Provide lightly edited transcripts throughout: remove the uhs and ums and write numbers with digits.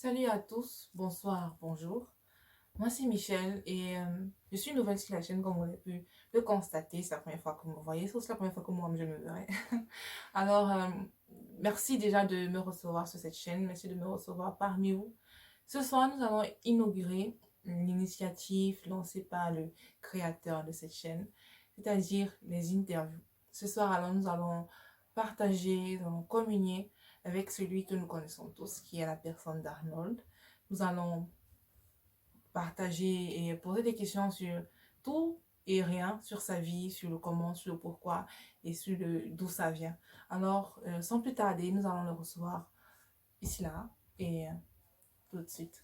Salut à tous, bonsoir, bonjour. Moi c'est Michel et je suis nouvelle sur la chaîne comme vous avez pu le constater. C'est la première fois que vous me voyez, c'est aussi la première fois que moi je me verrai. Alors, merci déjà de me recevoir sur cette chaîne, merci de me recevoir parmi vous. Ce soir, nous allons inaugurer l'initiative lancée par le créateur de cette chaîne, c'est-à-dire les interviews. Ce soir, alors, nous allons partager, nous allons communier avec celui que nous connaissons tous, qui est la personne d'Arnold. Nous allons partager et poser des questions sur tout et rien, sur sa vie, sur le comment, sur le pourquoi et sur le d'où ça vient. Alors, sans plus tarder, nous allons le recevoir ici là et tout de suite.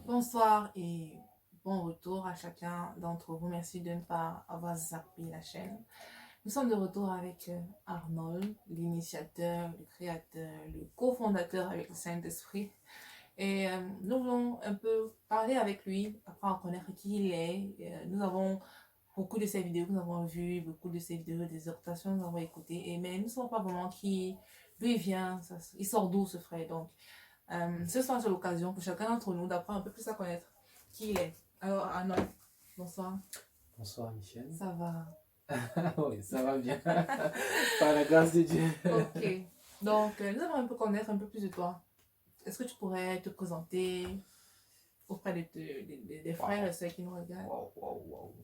Bonsoir et bon retour à chacun d'entre vous. Merci de ne pas avoir zappé la chaîne. Nous sommes de retour avec Arnold, l'initiateur, le créateur, le cofondateur avec le Saint-Esprit. Et nous voulons un peu parler avec lui, apprendre à connaître qui il est. Nous avons beaucoup de ses vidéos, nous avons vu beaucoup de ses vidéos, des exhortations, nous avons écouté. Mais nous ne savons pas vraiment qui, d'où il vient, il sort d'où ce frère. Donc, ce soir, c'est l'occasion pour chacun d'entre nous d'apprendre un peu plus à connaître qui il est. Alors, Arnold, bonsoir. Bonsoir Michel. Ça va? Oui, ça va bien. Par la grâce de Dieu. Ok. Donc, nous allons un peu connaître un peu plus de toi. Est-ce que tu pourrais te présenter auprès des frères et sœurs qui nous regardent? Wow, wow, wow.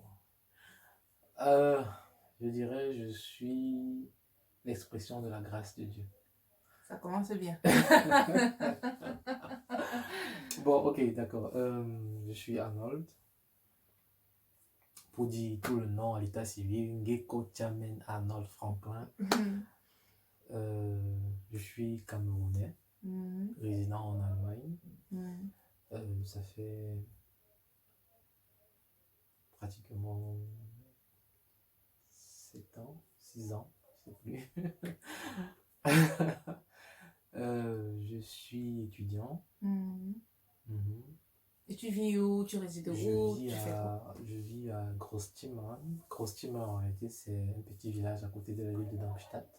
Euh, je dirais, je suis l'expression de la grâce de Dieu. Ça commence bien. Bon, ok, d'accord. Je suis Arnold. Pour dire tout le nom à l'état civil, Ngeko Chamen Arnold Franklin. Je suis Camerounais, résident en Allemagne. Ça fait pratiquement 7 ans, 6 ans, je sais plus. Je suis étudiant. Mhm. Et tu vis où? Tu résides où? Tu fais quoi? Je vis à Großtimmer. Großtimmer, en réalité, c'est un petit village à côté de la ville de Darmstadt.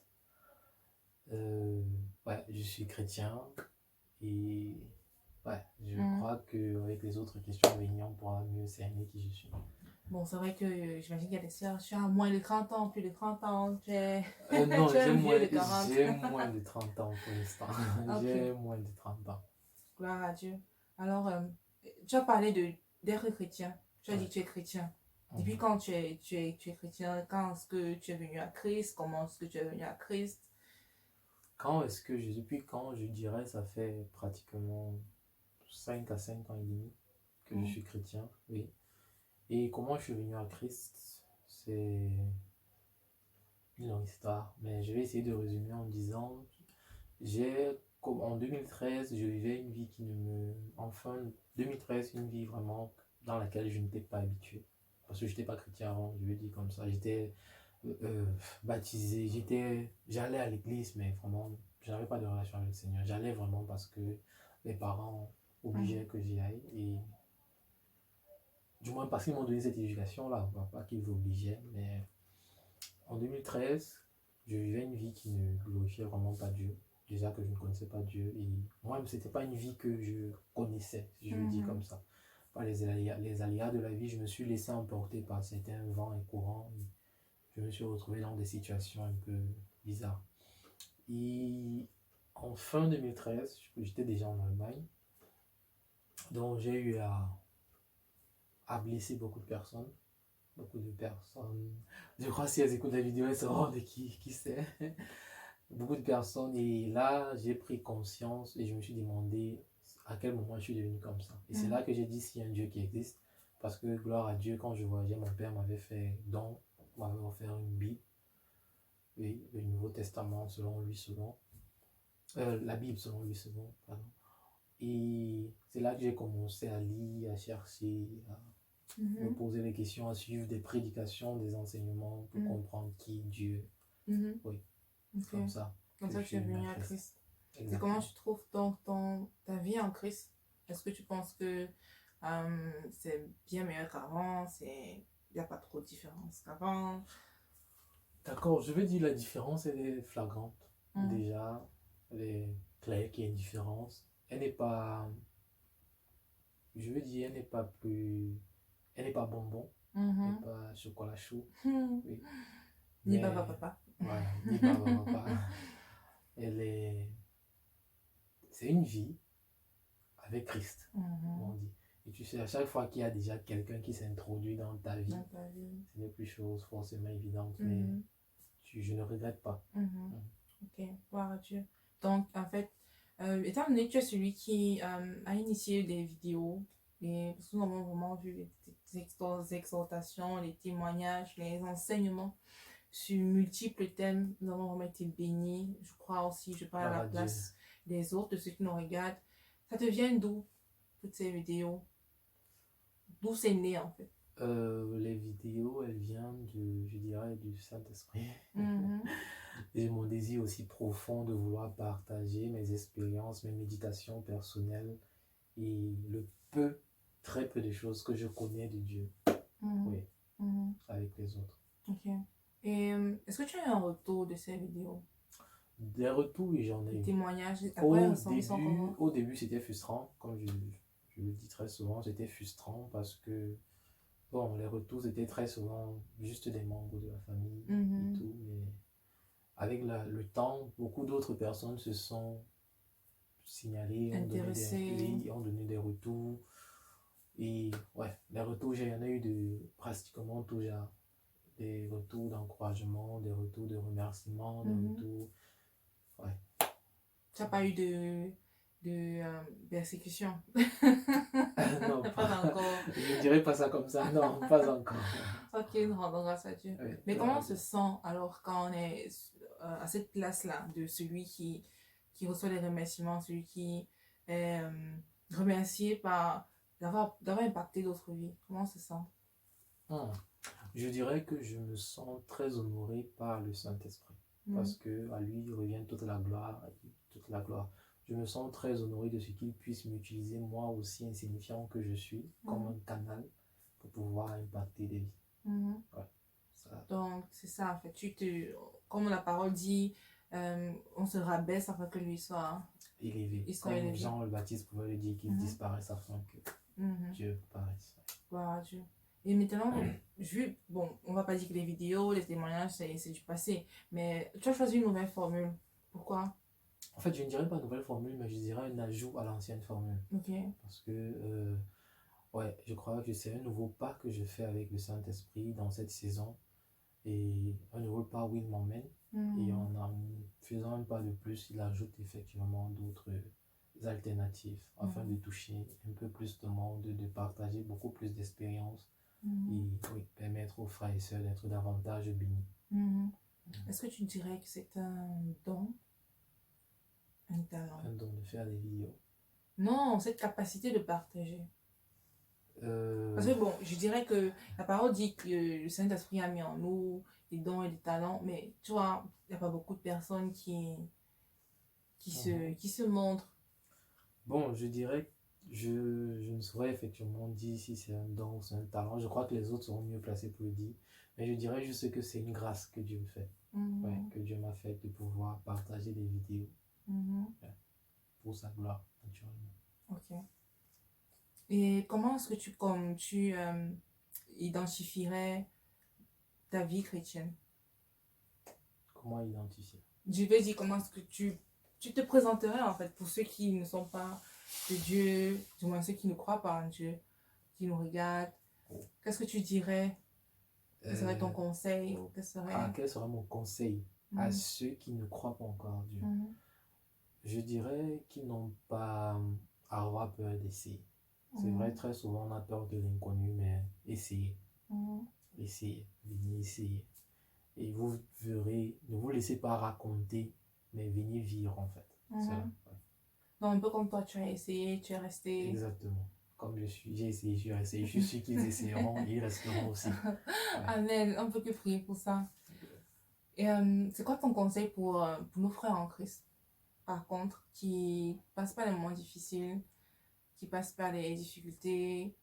Ouais, je suis chrétien et ouais, je crois qu'avec les autres questions à venir, on pourra mieux cerner qui je suis. Bon, c'est vrai que j'imagine qu'il y a des sœurs. Tu as moins de 30 ans, plus de 30 ans. Non, Tu es un vieux de 40. j'ai moins de 30 ans pour l'instant. Ok, J'ai moins de 30 ans. gloire à Dieu. Alors, tu as parlé d'être chrétien. Tu as dit Ouais. que tu es chrétien. Mhm. Depuis quand tu es chrétien? Quand est-ce que tu es venu à Christ? Comment est-ce que tu es venu à Christ? Depuis quand je dirais, ça fait pratiquement 5 à 5 ans et demi que je suis chrétien, oui. Et comment je suis venu à Christ, c'est une longue histoire, mais je vais essayer de résumer en disant, comme en 2013, je vivais une vie qui ne me... Enfin, 2013, une vie vraiment dans laquelle je n'étais pas habitué. Parce que je n'étais pas chrétien avant, je vais dire comme ça. J'étais baptisé, j'allais à l'église, mais vraiment, je n'avais pas de relation avec le Seigneur. J'allais vraiment parce que mes parents obligeaient que j'y aille. Et du moins parce qu'ils m'ont donné cette éducation-là, pas qu'ils obligeaient, mais en 2013, je vivais une vie qui ne glorifiait vraiment pas Dieu. Déjà que je ne connaissais pas Dieu. Et moi-même, ce n'était pas une vie que je connaissais, si je le dis comme ça. Par les aléas de la vie, je me suis laissé emporter par certains vents et courants. Et je me suis retrouvé dans des situations un peu bizarres. Et en fin 2013, j'étais déjà en Allemagne. Donc j'ai eu à blesser beaucoup de personnes. Beaucoup de personnes. Je crois que si elles écoutent la vidéo, elles sauront de qui c'est. Beaucoup de personnes. Et là, j'ai pris conscience et je me suis demandé à quel moment je suis devenu comme ça. Et c'est là que j'ai dit s'il y a un Dieu qui existe. Parce que gloire à Dieu, quand je voyageais, mon père m'avait fait don, m'avait offert une Bible. Oui, le Nouveau Testament selon lui, selon. La Bible selon lui, selon. Pardon. Et c'est là que j'ai commencé à lire, à chercher, me Mhm. poser des questions, à suivre des prédications, des enseignements pour Mhm. comprendre qui Dieu. Mhm. Oui, c'est Ok. comme ça Comme que je ça, tu suis es venu à venu à Christ. Christ. Et comment Exactement. tu trouves ta vie en Christ? Est-ce que tu penses que c'est bien meilleur qu'avant? Il n'y a pas trop de différence qu'avant? D'accord, je vais dire la différence, elle est flagrante. Mhm. Déjà, elle est claire qu'il y a une différence. Elle n'est pas, je veux dire, elle n'est pas bonbon, elle n'est Mhm. pas chocolat chaud, oui. Ni papa Mais papa. voilà, ni baba papa. Elle est, c'est une vie avec Christ, comme on Mhm. dit. Et tu sais, à chaque fois qu'il y a déjà quelqu'un qui s'introduit dans ta vie, Dans ta vie. ce n'est plus chose forcément évidente, mais Mhm. je ne regrette pas. Mhm. Mhm. Ok, gloire à Dieu. Donc, en fait, étant donné que tu es celui qui a initié des vidéos, et parce que nous avons vraiment vu les exhortations, les témoignages, les enseignements sur multiples thèmes, nous avons vraiment été bénis. Je crois aussi, je parle à Gloire la à Dieu. place des autres, de ceux qui nous regardent. Ça te vient d'où, toutes ces vidéos? D'où c'est né, en fait? Les vidéos, elles viennent je dirais, du Saint-Esprit. Mhm. Et mon désir aussi profond de vouloir partager mes expériences, mes méditations personnelles et très peu de choses que je connais de Dieu, Mhm. oui, Mhm. avec les autres. Ok. Et est-ce que tu as eu un retour de ces vidéos? Des retours, oui, j'en ai Les eu. témoignages, après, ils sont comment? Au début, c'était frustrant, comme je le dis très souvent, c'était frustrant parce que, bon, les retours étaient très souvent juste des membres de la famille et Mhm. tout, mais avec le temps, beaucoup d'autres personnes se sont signalées, Intéressé. oui, ont donné des retours. Et ouais, les retours, j'en ai eu de pratiquement tout genre. Des retours d'encouragement, des retours de remerciement, des Mhm. retours. Ouais. Tu n'as pas eu de persécution? Non, Pas pas. encore. Je ne dirais pas ça comme ça. Non, pas encore. Ok, nous rendons grâce à Dieu. Oui, Mais gloire comment à on se Dieu. sent alors quand on est à cette place-là de celui qui reçoit les remerciements, celui qui est remercié par d'avoir impacté d'autres vies? Comment on se sent? Hmm. Je dirais que je me sens très honoré par le Saint-Esprit. Mhm. Parce que à lui revient toute la gloire. Toute la gloire. Je me sens très honoré de ce qu'il puisse m'utiliser, moi aussi insignifiant que je suis, comme Mhm. un canal pour pouvoir impacter des vies. Mhm. Ouais, ça, Donc, c'est ça, en fait. Comme la parole dit, on se rabaisse afin que lui élevé. il soit Comme élevé. Jean le Baptiste pouvait le dire qu'il Mhm. disparaisse afin que Mhm. Dieu paraisse. Gloire à Dieu. Et maintenant, bon, on va pas dire que les vidéos, les témoignages, c'est du passé, mais tu as choisi une nouvelle formule. Pourquoi? En fait, je ne dirais pas nouvelle formule, mais je dirais un ajout à l'ancienne formule. Ok. Parce que, ouais, je crois que c'est un nouveau pas que je fais avec le Saint-Esprit dans cette saison. Et un nouveau pas où il m'emmène. Et Mhm. en faisant un pas de plus, il ajoute effectivement d'autres alternatives afin de Mhm. toucher un peu plus de monde, de partager beaucoup plus d'expériences et Mhm. oui, permettre aux frères et sœurs d'être davantage bénis. Mhm. Est-ce que tu dirais que c'est un don, un talent? Un don de faire des vidéos. Non, cette capacité de partager. Parce Euh, que bon, je dirais que la parole dit que le Saint-Esprit a mis en nous des dons et des talents, mais tu vois, il n'y a pas beaucoup de personnes mhm. qui se montrent. Bon, je dirais, je ne saurais effectivement dire si c'est un don ou c'est un talent. Je crois que les autres seront mieux placés pour le dire. Mais je dirais juste que c'est une grâce que Dieu me fait. Ouais, Mhm. que Dieu m'a fait de pouvoir partager des vidéos, Mhm. ouais, pour sa gloire, naturellement. Ok. Et comment est-ce que comme tu identifierais ta vie chrétienne? Comment identifier? Je vais dire comment est-ce que tu te présenterais en fait pour ceux qui ne sont pas de Dieu, du moins ceux qui ne croient pas en Dieu, qui nous regardent. Qu'est-ce que tu dirais? Quel serait ton Euh, conseil ou quel serait... Quel serait mon conseil à Mhm. ceux qui ne croient pas encore en Dieu? Mhm. Je dirais qu'ils n'ont pas à avoir peur d'essayer. C'est vrai, Mhm. très souvent on a peur de l'inconnu, mais essayez, Mhm. essayez, venez essayer. Et vous verrez, ne vous laissez pas raconter, mais venez vivre en fait. Cela, Mhm. ouais. Donc, un peu comme toi, tu as essayé, tu es resté Exactement. comme je suis, j'ai essayé, je suis resté. Je suis sûr qu'ils essayeront et ils resteront aussi. Ouais. Amen. On ne peut que prier pour ça. Et c'est quoi ton conseil pour nos frères en Christ, par contre, qui passent pas les moments difficiles, qui passent par les difficultés?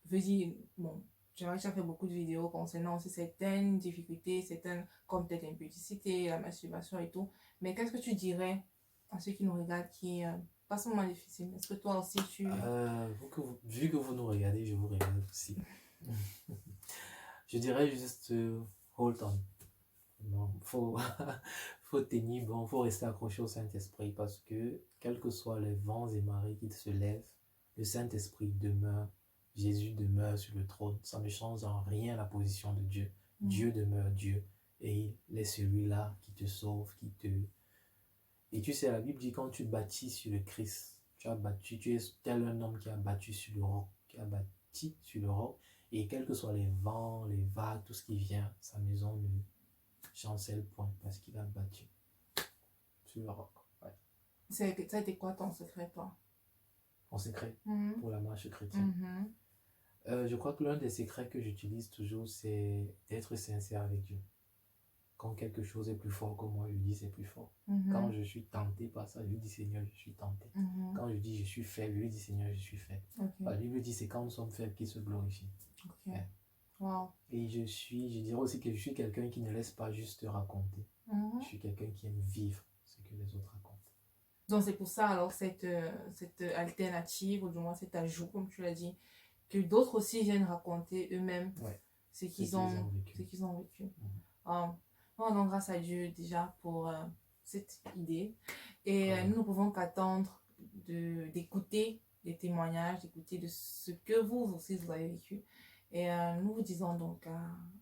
Je veux dire, bon, j'aimerais que tu as fait beaucoup de vidéos concernant aussi certaines difficultés, certaines, comme peut-être l'impudicité, la masturbation et tout. Mais qu'est-ce que tu dirais à ceux qui nous regardent qui passent un moment difficile? Est-ce que toi aussi tu... Vu que vous nous regardez, je vous regarde aussi. Je dirais juste hold on. Non, faut tenir bon, faut rester accroché au Saint-Esprit parce que, quels que soient les vents et marées qui se lèvent, le Saint-Esprit demeure, Jésus demeure sur le trône. Ça ne change en rien la position de Dieu. Dieu demeure Dieu et il est celui-là qui te sauve, qui te... Et tu sais, la Bible dit quand tu bâtis sur le Christ, tu as battu, tu es tel un homme qui a battu sur le roc, qui a bâti sur le roc, et quels que soient les vents, les vagues, tout ce qui vient, sa maison ne chancelle point parce qu'il a battu sur le roc. Ouais. Ça a été quoi ton secret, toi? Mon secret Mhm. pour la marche chrétienne. Mhm. Je crois que l'un des secrets que j'utilise toujours, c'est d'être sincère avec Dieu. Quand quelque chose est plus fort que moi, je lui dis c'est plus fort. Quand je suis tenté par ça, je lui dis Seigneur, je suis tenté. Quand je dis je suis faible, je lui dis Seigneur, je suis faible. La Bible dit c'est quand nous sommes faibles qu'il se glorifie. Ouais. Wow. Et je dirais aussi que je suis quelqu'un qui ne laisse pas juste raconter. Je suis quelqu'un qui aime vivre ce que les autres racontent. Donc c'est pour ça alors cette alternative, ou du moins cet ajout, comme tu l'as dit, que d'autres aussi viennent raconter eux-mêmes ce qu'ils ont vécu. Donc grâce à Dieu déjà pour cette idée. Et nous ne pouvons qu'attendre d'écouter des témoignages, d'écouter de ce que vous aussi vous avez vécu. Et nous vous disons donc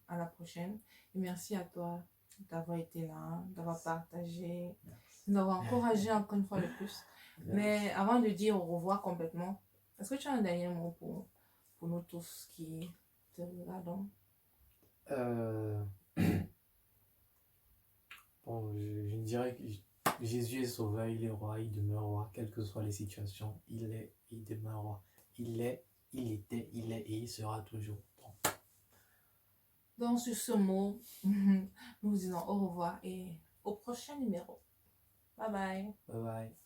à la prochaine. Et merci à toi d'avoir été là, d'avoir partagé, de nous avoir encouragé encore une fois de plus. Mais avant de dire au revoir complètement, est-ce que tu as un dernier mot pour nous tous qui te regardons? Bon, je dirais que Jésus est sauveur, il est roi, il demeure roi, quelles que soient les situations, il demeure roi. Il est, il était, il est et il sera toujours. Donc sur ce mot, nous vous disons au revoir et au prochain numéro. Bye bye. Bye bye.